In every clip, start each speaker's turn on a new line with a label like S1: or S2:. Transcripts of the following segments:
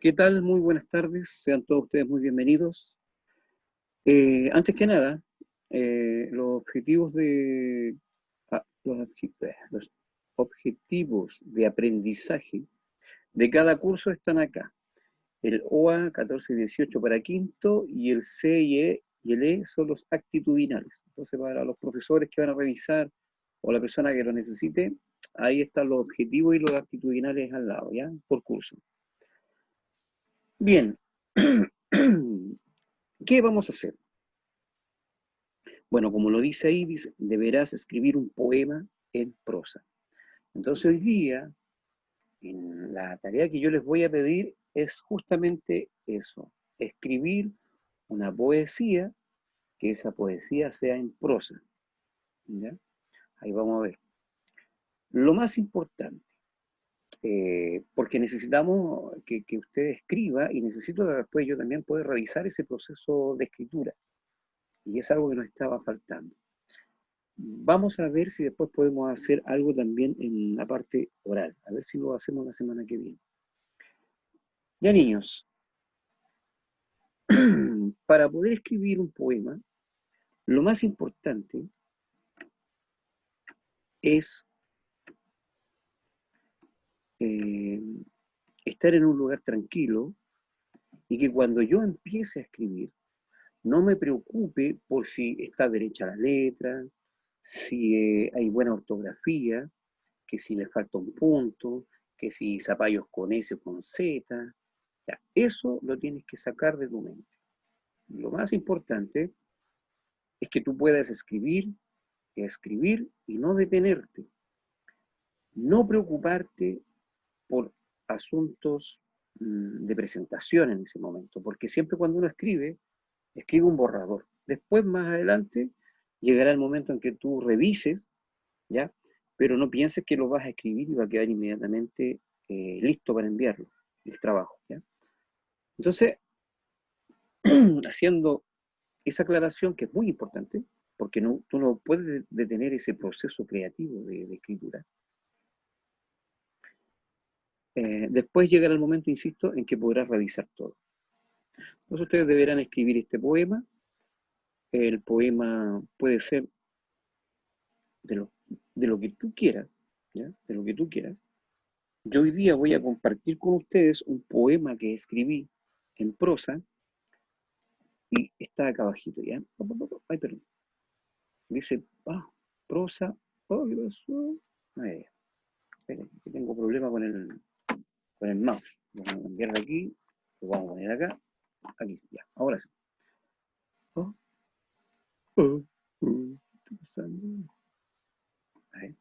S1: ¿Qué tal? Muy buenas tardes, sean todos ustedes muy bienvenidos. Antes que nada, los objetivos los objetivos de aprendizaje de cada curso están acá. El OA 14-18 para quinto y el C y el E son los actitudinales. Entonces, para los profesores que van a revisar o la persona que lo necesite, ahí están los objetivos y los actitudinales al lado, ¿ya? Por curso. Bien, ¿qué vamos a hacer? Bueno, como lo dice ahí, dice, deberás escribir un poema en prosa. Entonces hoy día, en la tarea que yo les voy a pedir es justamente eso, escribir una poesía, que esa poesía sea en prosa. ¿Ya? Ahí vamos a ver. Lo más importante, porque necesitamos que usted escriba y necesito que después yo también pueda revisar ese proceso de escritura. Y es algo que nos estaba faltando. Vamos a ver si después podemos hacer algo también en la parte oral. A ver si lo hacemos la semana que viene. Ya, niños, para poder escribir un poema, lo más importante es eh, estar en un lugar tranquilo y que cuando yo empiece a escribir, no me preocupe por si está derecha la letra, si hay buena ortografía, que si le falta un punto, que si zapallos con S o con Z. Ya, eso lo tienes que sacar de tu mente. Lo más importante es que tú puedas escribir y no detenerte. No preocuparte por asuntos de presentación en ese momento, porque siempre cuando uno escribe un borrador. Después, más adelante, llegará el momento en que tú revises, ¿ya? Pero no pienses que lo vas a escribir y va a quedar inmediatamente listo para enviarlo, el trabajo, ¿ya? Entonces, haciendo esa aclaración que es muy importante, porque tú no puedes detener ese proceso creativo de escritura. Después llegará el momento, insisto, en que podrás revisar todo. Entonces ustedes deberán escribir este poema. El poema puede ser de lo que tú quieras, ¿ya? De lo que tú quieras. Yo hoy día voy a compartir con ustedes un poema que escribí en prosa y está acá abajito, ¿ya? Ay, perdón. Dice, prosa, ¿qué pasó? Ahí. Esperen, que tengo problema con el mouse. Vamos a cambiar de aquí, lo vamos a poner acá, aquí sí, ya, ahora sí. ¿Qué está pasando? A ver,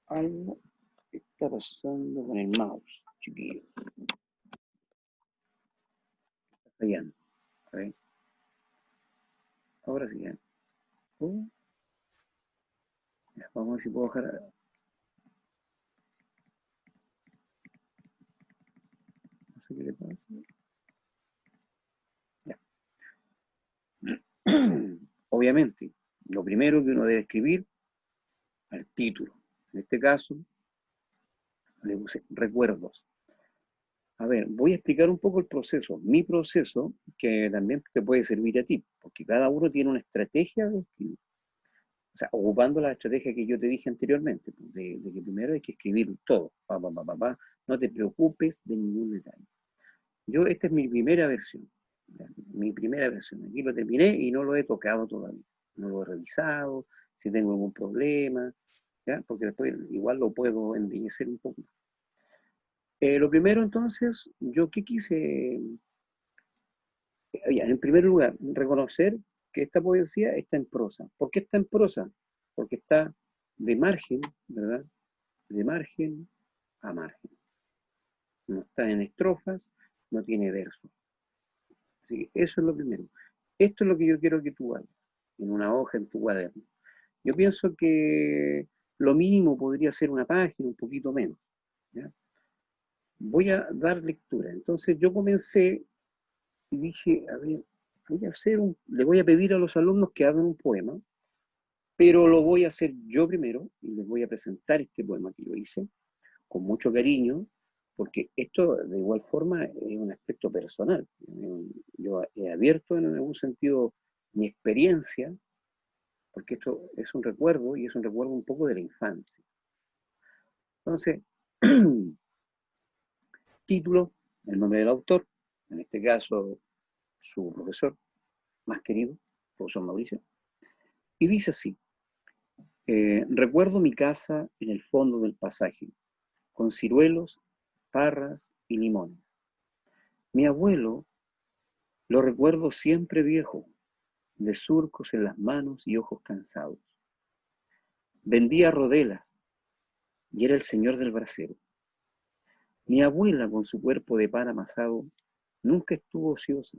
S1: algo está pasando con el mouse, chiquillos. Está fallando. A ver, ahora sí, ya. Ya, vamos a ver si puedo bajar. No sé qué le pasa. Ya. Obviamente, lo primero que uno debe escribir al título. En este caso, le puse recuerdos. A ver, voy a explicar un poco el proceso. Mi proceso, que también te puede servir a ti, porque cada uno tiene una estrategia de escribir. O sea, ocupando la estrategia que yo te dije anteriormente, de que primero hay que escribir todo. No te preocupes de ningún detalle. Esta es mi primera versión. Mi primera versión. Aquí lo terminé y no lo he tocado todavía. No lo he revisado, si tengo algún problema, ¿ya? Porque después igual lo puedo embellecer un poco más. Lo primero entonces, yo qué quise, en primer lugar, reconocer que esta poesía está en prosa. ¿Por qué está en prosa? Porque está de margen, ¿verdad? De margen a margen. No está en estrofas, no tiene verso. Así que eso es lo primero. Esto es lo que yo quiero que tú hagas, en una hoja, en tu cuaderno. Yo pienso que lo mínimo podría ser una página, un poquito menos, ¿ya? Voy a dar lectura. Entonces yo comencé y dije, a ver, le voy a pedir a los alumnos que hagan un poema, pero lo voy a hacer yo primero y les voy a presentar este poema que yo hice con mucho cariño, porque esto de igual forma es un aspecto personal. Yo he abierto en algún sentido mi experiencia, porque esto es un recuerdo y es un recuerdo un poco de la infancia. Entonces, título, el nombre del autor, en este caso su profesor más querido, profesor Mauricio, y dice así: recuerdo mi casa en el fondo del pasaje, con ciruelos, parras y limones. Mi abuelo lo recuerdo siempre viejo, de surcos en las manos y ojos cansados. Vendía rodelas y era el señor del brasero. Mi abuela, con su cuerpo de pan amasado, nunca estuvo ociosa.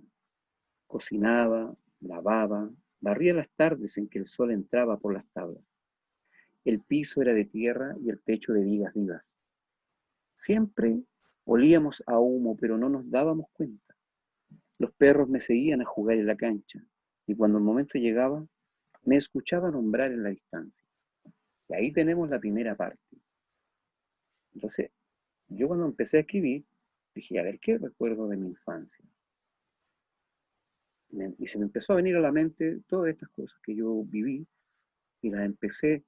S1: Cocinaba, lavaba, barría las tardes en que el sol entraba por las tablas. El piso era de tierra y el techo de vigas vivas. Siempre olíamos a humo, pero no nos dábamos cuenta. Los perros me seguían a jugar en la cancha, y cuando el momento llegaba, me escuchaba nombrar en la distancia. Y ahí tenemos la primera parte. Entonces, yo cuando empecé a escribir, dije, a ver, ¿qué recuerdo de mi infancia? Y se me empezó a venir a la mente todas estas cosas que yo viví y las empecé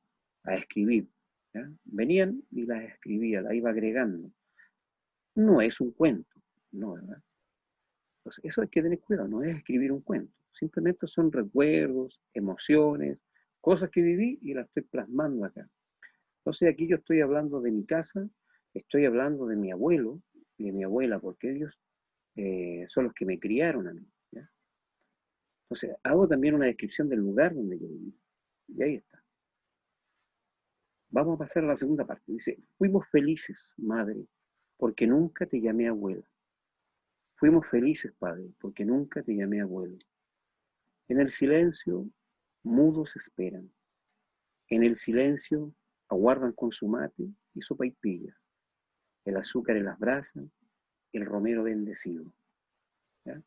S1: a escribir. ¿Ya? Venían y las escribía, las iba agregando. No es un cuento, no, ¿verdad? Entonces, eso hay que tener cuidado, no es escribir un cuento, simplemente son recuerdos, emociones, cosas que viví y las estoy plasmando acá. Entonces, aquí yo estoy hablando de mi casa, estoy hablando de mi abuelo y de mi abuela, porque ellos son los que me criaron a mí. ¿Ya? Entonces, hago también una descripción del lugar donde yo viví. Y ahí está. Vamos a pasar a la segunda parte. Dice, fuimos felices, madre, porque nunca te llamé abuela. Fuimos felices, padre, porque nunca te llamé abuelo. En el silencio, mudos esperan. En el silencio, aguardan con su mate y sopaipillas, el azúcar en las brasas, el romero bendecido. ¿Ya?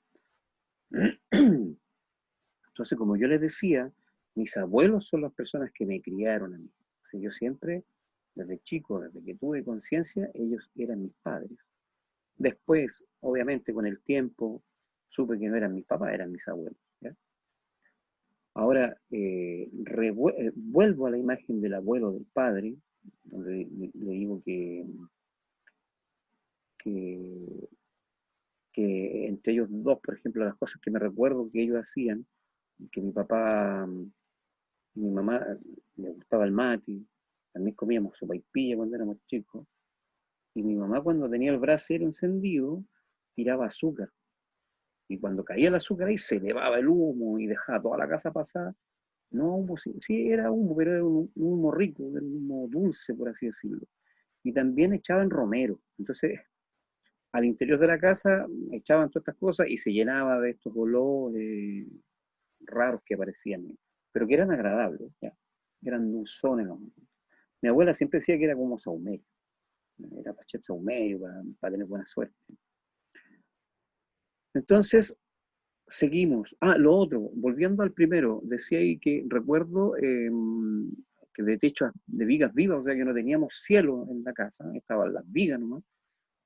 S1: Entonces, como yo les decía, mis abuelos son las personas que me criaron a mí. O sea, yo siempre, desde chico, desde que tuve conciencia, ellos eran mis padres. Después, obviamente, con el tiempo, supe que no eran mis papás, eran mis abuelos. ¿Ya? Ahora, vuelvo a la imagen del abuelo, del padre, donde le digo que, que entre ellos dos, por ejemplo, las cosas que me recuerdo que ellos hacían, que mi papá y mi mamá les gustaba el mate, también comíamos sopaipilla cuando éramos chicos, y mi mamá cuando tenía el brasero encendido, tiraba azúcar, y cuando caía el azúcar ahí se elevaba el humo y dejaba toda la casa pasada. No humo, sí, sí era humo, pero era un humo rico, era un humo dulce, por así decirlo. Y también echaban romero. Entonces, al interior de la casa echaban todas estas cosas y se llenaba de estos olores raros que aparecían, pero que eran agradables, ya. Eran dulzones. ¿No? Mi abuela siempre decía que era como saumerio, era pachet saumerio para tener buena suerte. Entonces, seguimos. Ah, lo otro, volviendo al primero, decía ahí que recuerdo que de techo de vigas vivas, o sea que no teníamos cielo en la casa, estaban las vigas nomás,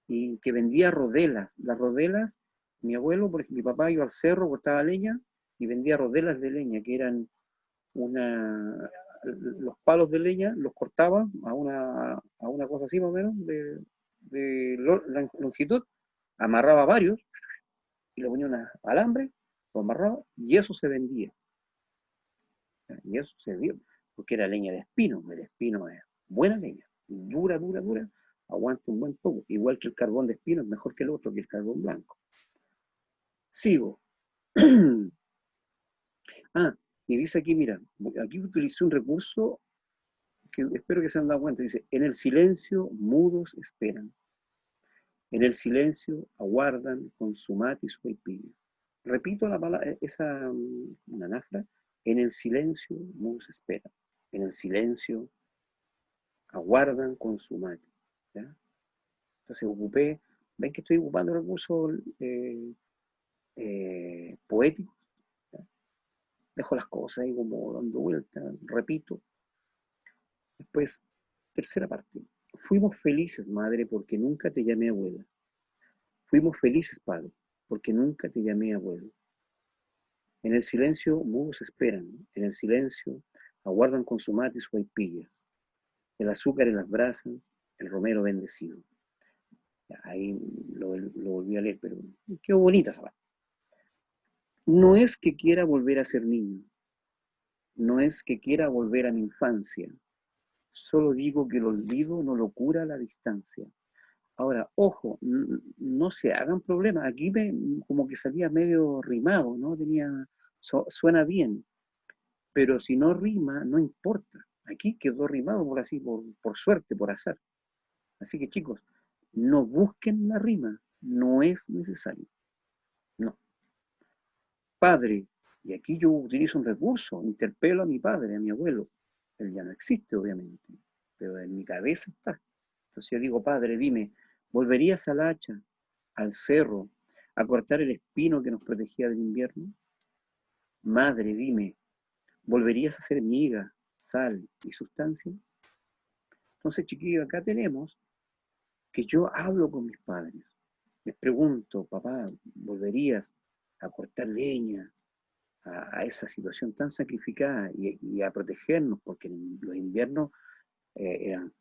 S1: y que vendía rodelas. Las rodelas, mi abuelo, por ejemplo, mi papá iba al cerro, cortaba leña y vendía rodelas de leña, que eran los palos de leña, los cortaba a una cosa así más o menos, de longitud, amarraba varios y le ponía un alambre, lo amarraba y eso se vendía. Y eso se dio, porque era leña de espino, el espino es buena leña, dura, dura, dura, aguanta un buen poco, igual que el carbón de espino es mejor que el otro, que el carbón blanco. Sigo. Ah, y dice aquí, mira, aquí utilicé un recurso que espero que se han dado cuenta, dice, en el silencio mudos esperan, en el silencio aguardan con su mate y su vaipilla. Repito la palabra, esa una anafra, en el silencio mudos esperan, en el silencio aguardan con su mate. ¿Ya? Entonces ocupé, ven que estoy ocupando recursos poéticos, ¿ya? Dejo las cosas ahí como dando vueltas, repito. Después, tercera parte. Fuimos felices, madre, porque nunca te llamé abuela. Fuimos felices, padre, porque nunca te llamé abuelo. En el silencio mudos esperan, en el silencio aguardan con su mate y sus vaipillas, el azúcar en las brasas, el romero bendecido. Ahí lo volví a leer, pero qué bonita esa parte. No es que quiera volver a ser niño, no es que quiera volver a mi infancia, solo digo que el olvido no lo cura a la distancia. Ahora, ojo, no se hagan problemas. Aquí como que salía medio rimado, ¿no? Suena bien, pero si no rima, no importa. Aquí quedó rimado por así, por suerte, por azar. Así que chicos, no busquen la rima, no es necesario. No. Padre, y aquí yo utilizo un recurso, interpelo a mi padre, a mi abuelo. Él ya no existe, obviamente, pero en mi cabeza está. Entonces yo digo, padre, dime, ¿volverías al hacha, al cerro, a cortar el espino que nos protegía del invierno? Madre, dime, ¿volverías a ser miga, sal y sustancia? Entonces, chiquillos, acá tenemos que yo hablo con mis padres. Les pregunto, papá, ¿volverías a cortar leña, a esa situación tan sacrificada y a protegernos? Porque los inviernos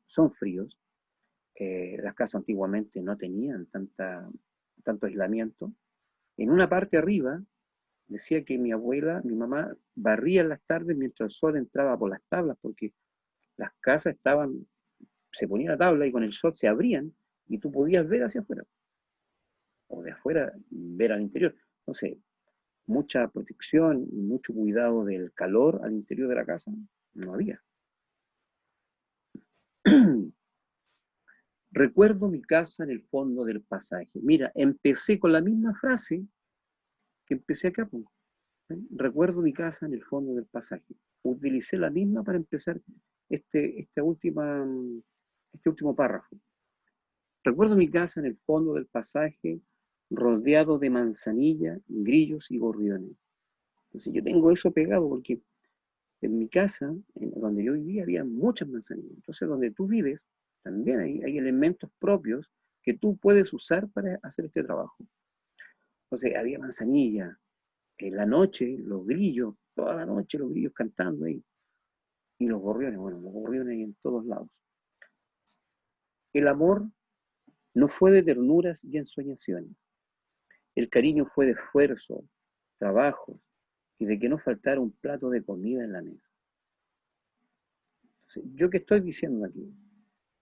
S1: son fríos. Las casas antiguamente no tenían tanto aislamiento. En una parte arriba decía que mi abuela, mi mamá, barría en las tardes mientras el sol entraba por las tablas, porque las casas se ponía la tabla y con el sol se abrían y tú podías ver hacia afuera, o de afuera ver al interior. Entonces, mucha protección y mucho cuidado del calor al interior de la casa no había. Recuerdo mi casa en el fondo del pasaje. Mira, empecé con la misma frase que empecé acá. Recuerdo mi casa en el fondo del pasaje. Utilicé la misma para empezar este último párrafo. Recuerdo mi casa en el fondo del pasaje, rodeado de manzanilla, grillos y gorriones. Entonces yo tengo eso pegado porque en mi casa, donde yo vivía, había muchas manzanillas. Entonces donde tú vives, también hay elementos propios que tú puedes usar para hacer este trabajo. Entonces había manzanilla, en la noche, los grillos, toda la noche los grillos cantando ahí. Y los gorriones, bueno, los gorriones en todos lados. El amor no fue de ternuras y ensoñaciones. El cariño fue de esfuerzo, trabajo y de que no faltara un plato de comida en la mesa. Entonces, ¿yo qué estoy diciendo aquí?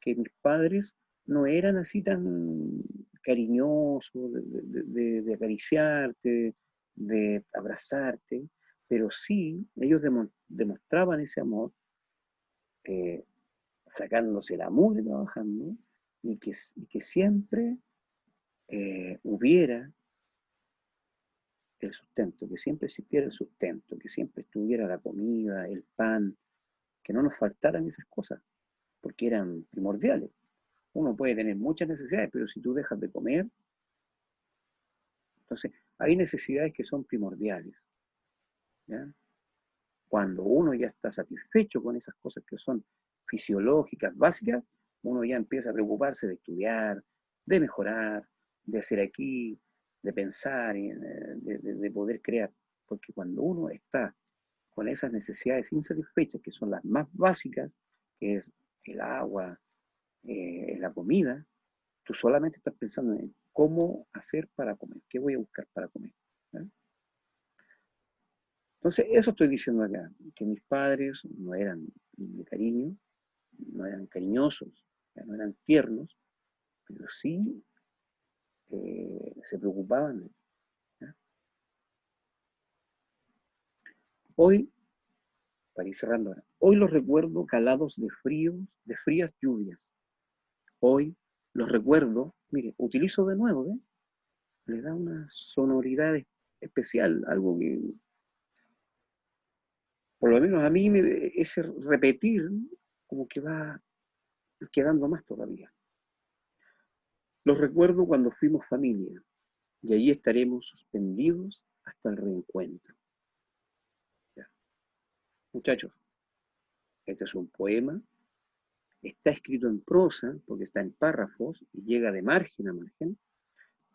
S1: Que mis padres no eran así tan cariñosos de acariciarte, de abrazarte, pero sí ellos demostraban ese amor eh, sacándose la mugre trabajando y que siempre hubiera el sustento, que siempre existiera el sustento, que siempre estuviera la comida, el pan, que no nos faltaran esas cosas, porque eran primordiales. Uno puede tener muchas necesidades, pero si tú dejas de comer, entonces hay necesidades que son primordiales. ¿Ya? Cuando uno ya está satisfecho con esas cosas que son fisiológicas, básicas, uno ya empieza a preocuparse de estudiar, de mejorar, de hacer aquí, de pensar, de poder crear. Porque cuando uno está con esas necesidades insatisfechas, que son las más básicas, que es el agua, la comida, tú solamente estás pensando en cómo hacer para comer, qué voy a buscar para comer. ¿Ya? Entonces, eso estoy diciendo acá, que mis padres no eran de cariño, no eran cariñosos, no eran tiernos, pero sí se preocupaban. ¿Ya? Hoy, para ir cerrando ahora, hoy los recuerdo calados de frías lluvias. Hoy los recuerdo, mire, utilizo de nuevo, ¿eh? Le da una sonoridad especial, algo que, por lo menos a mí, ese repetir, como que va quedando más todavía. Los recuerdo cuando fuimos familia, y ahí estaremos suspendidos hasta el reencuentro. ¿Ya? Muchachos, este es un poema está escrito en prosa, porque está en párrafos y llega de margen a margen,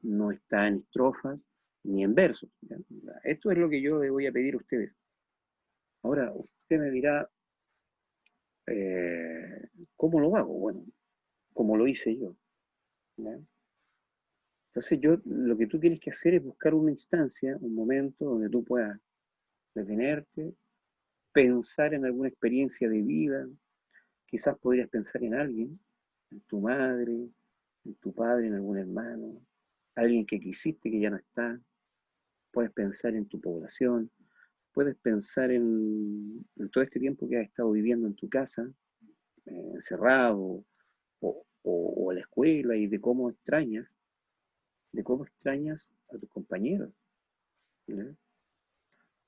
S1: no está en estrofas ni en versos. ¿Ya? Esto es lo que yo le voy a pedir a ustedes. Ahora, usted me dirá, ¿cómo lo hago? Bueno, como lo hice yo. ¿Ya? Entonces lo que tú tienes que hacer es buscar una instancia, un momento donde tú puedas detenerte, pensar en alguna experiencia de vida, quizás podrías pensar en alguien, en tu madre, en tu padre, en algún hermano, alguien que quisiste que ya no está, puedes pensar en tu población, puedes pensar en todo este tiempo que has estado viviendo en tu casa, encerrado, o la escuela, y de cómo extrañas a tus compañeros. ¿Ya?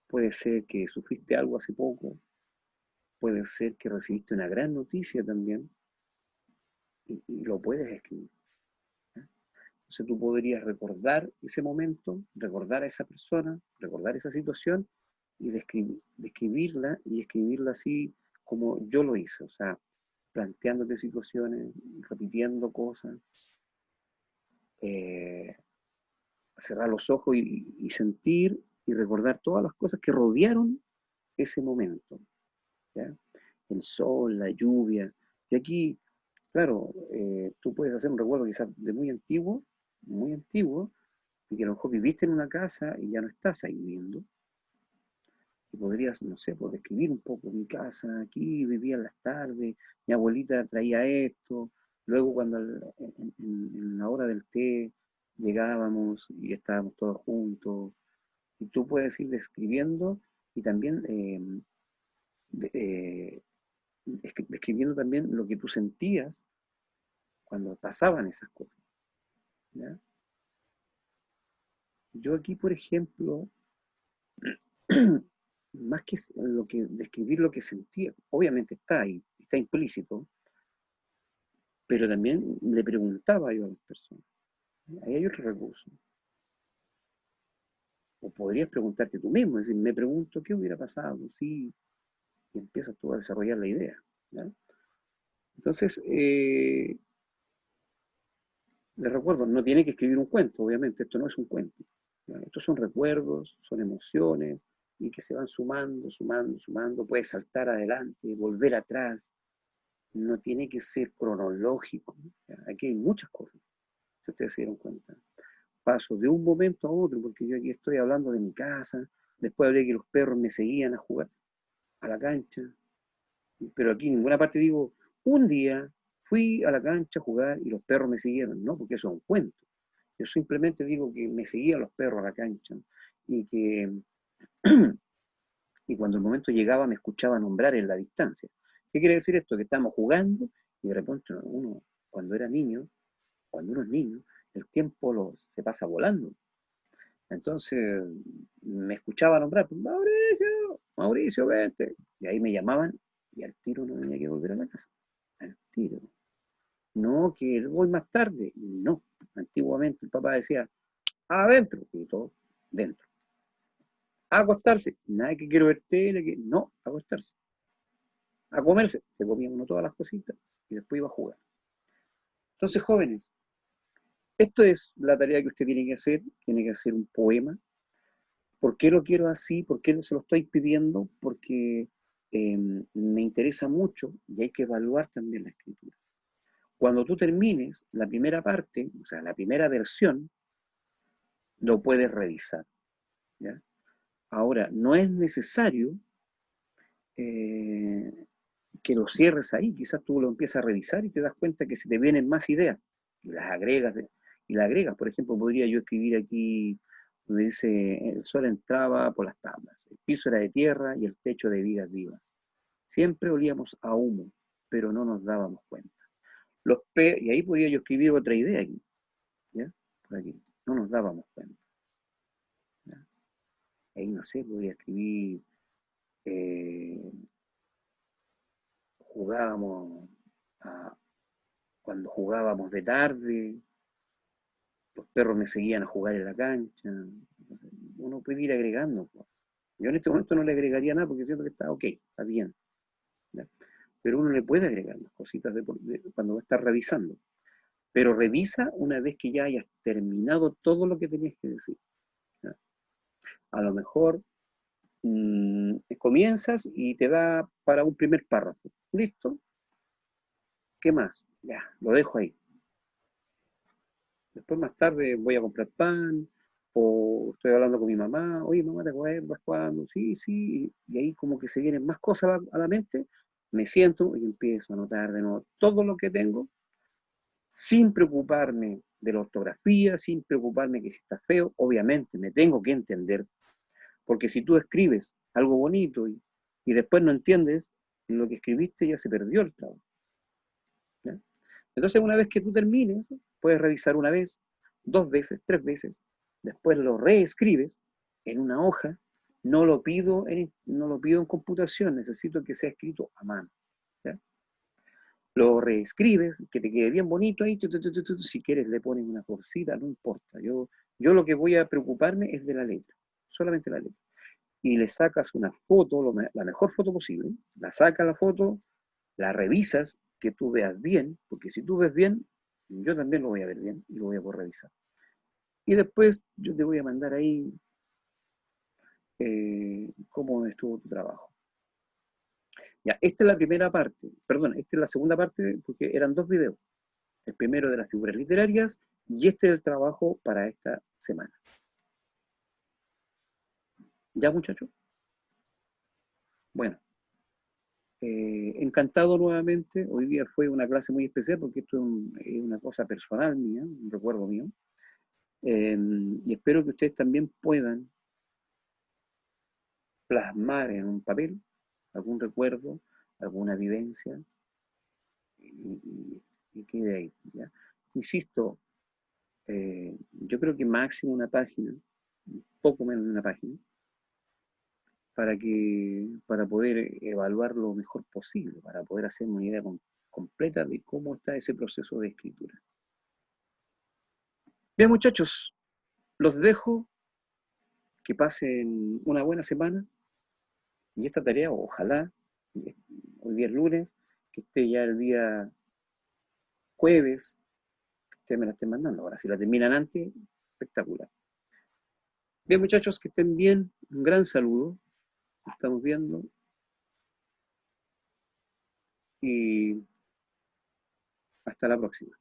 S1: Puede ser que sufriste algo hace poco, puede ser que recibiste una gran noticia también, y lo puedes escribir. ¿Ya? Entonces tú podrías recordar ese momento, recordar a esa persona, recordar esa situación, y describirla y escribirla así como yo lo hice, o sea, planteándote situaciones, repitiendo cosas, eh, cerrar los ojos y sentir y recordar todas las cosas que rodearon ese momento. ¿Ya? El sol, la lluvia. Y aquí, claro, tú puedes hacer un recuerdo quizás de muy antiguo, y que a lo mejor viviste en una casa y ya no estás ahí viviendo. Y podrías, no sé, pues describir un poco mi casa, aquí vivía en las tardes, mi abuelita traía esto, luego cuando en la hora del té llegábamos y estábamos todos juntos, y tú puedes ir describiendo y también de- eh, describiendo también lo que tú sentías cuando pasaban esas cosas. ¿Ya? Yo aquí, por ejemplo, más que lo que describir lo que sentía, obviamente está ahí, está implícito, pero también le preguntaba yo a las personas. Ahí hay otro recurso. O podrías preguntarte tú mismo, es decir, me pregunto qué hubiera pasado si, y empiezas tú a desarrollar la idea. ¿Ya? Entonces, les recuerdo, no tiene que escribir un cuento, obviamente, esto no es un cuento. ¿Ya? Estos son recuerdos, son emociones, y que se van sumando, sumando, sumando, puedes saltar adelante, volver atrás, no tiene que ser cronológico. ¿Ya? Aquí hay muchas cosas, si ustedes se dieron cuenta. Paso de un momento a otro, porque yo aquí estoy hablando de mi casa, después hablé que los perros me seguían a jugar a la cancha, pero aquí en ninguna parte digo, un día fui a la cancha a jugar y los perros me siguieron, no, porque eso es un cuento. Yo simplemente digo que me seguían los perros a la cancha y que y cuando el momento llegaba me escuchaba nombrar en la distancia. ¿Qué quiere decir esto? Que estamos jugando y de repente uno, cuando era niño, cuando uno es niño, el tiempo se pasa volando. Entonces me escuchaba nombrar, pues, Mauricio, Mauricio, vete. Y ahí me llamaban y al tiro no tenía que volver a la casa. Al tiro. No, que voy más tarde. No. Antiguamente el papá decía, adentro, y todo dentro. A acostarse. Nada que quiero ver tele, que no, a acostarse. A comerse. Se comía uno todas las cositas y después iba a jugar. Entonces, jóvenes, esto es la tarea que usted tiene que hacer un poema. ¿Por qué lo quiero así? ¿Por qué se lo estoy pidiendo? Porque me interesa mucho y hay que evaluar también la escritura. Cuando tú termines la primera parte, o sea, la primera versión, lo puedes revisar. ¿Ya? Ahora, no es necesario eh, que lo cierres ahí, quizás tú lo empiezas a revisar y te das cuenta que se te vienen más ideas y las agregas. Y las agregas, por ejemplo, podría yo escribir aquí donde dice, el sol entraba por las tablas, el piso era de tierra y el techo de vigas vivas. Siempre olíamos a humo, pero no nos dábamos cuenta. Y ahí podría yo escribir otra idea aquí, ¿ya? Por aquí, no nos dábamos cuenta. ¿Ya? Ahí no sé, podría escribir, eh, jugábamos a, cuando jugábamos de tarde, los perros me seguían a jugar en la cancha. Uno puede ir agregando. Yo en este momento no le agregaría nada porque siento que está ok, está bien. ¿Ya? pero uno le puede agregar las cositas cuando va a estar revisando. Pero revisa una vez que ya hayas terminado todo lo que tenías que decir. ¿Ya? A lo mejor comienzas y te da para un primer párrafo. ¿Listo? ¿Qué más? Ya, lo dejo ahí. Después más tarde voy a comprar pan, o estoy hablando con mi mamá, oye mamá, ¿te acuerdas cuando? Sí, sí, y ahí como que se vienen más cosas a la mente, me siento y empiezo a anotar de nuevo todo lo que tengo, sin preocuparme de la ortografía, sin preocuparme que si está feo, obviamente me tengo que entender, porque si tú escribes algo bonito y después no entiendes, lo que escribiste ya se perdió el trabajo. ¿Ya? Entonces, una vez que tú termines, puedes revisar una vez, dos veces, tres veces, después lo reescribes en una hoja, no lo pido en computación, necesito que sea escrito a mano. ¿Ya? Lo reescribes, que te quede bien bonito ahí, si quieres le pones una cosita, no importa. Yo lo que voy a preocuparme es de la letra, solamente la letra. Y le sacas una foto, la mejor foto posible, la sacas la foto, la revisas, que tú veas bien, porque si tú ves bien, yo también lo voy a ver bien y lo voy a poder revisar. Y después yo te voy a mandar ahí cómo estuvo tu trabajo. Ya, esta es la primera parte, perdón, esta es la segunda parte porque eran dos videos. El primero de las figuras literarias y este es el trabajo para esta semana. ¿Ya, muchachos? Bueno, encantado nuevamente. Hoy día fue una clase muy especial porque esto es una cosa personal mía, un recuerdo mío. Y espero que ustedes también puedan plasmar en un papel algún recuerdo, alguna vivencia y quede ahí. ¿Ya? Insisto, yo creo que máximo una página, poco menos de una página, para poder evaluar lo mejor posible, para poder hacer una idea completa de cómo está ese proceso de escritura. Bien, muchachos, los dejo, que pasen una buena semana y esta tarea, ojalá, hoy día es lunes, que esté ya el día jueves, que ustedes me la estén mandando. Ahora, si la terminan antes, espectacular. Bien, muchachos, que estén bien, un gran saludo, estamos viendo y hasta la próxima.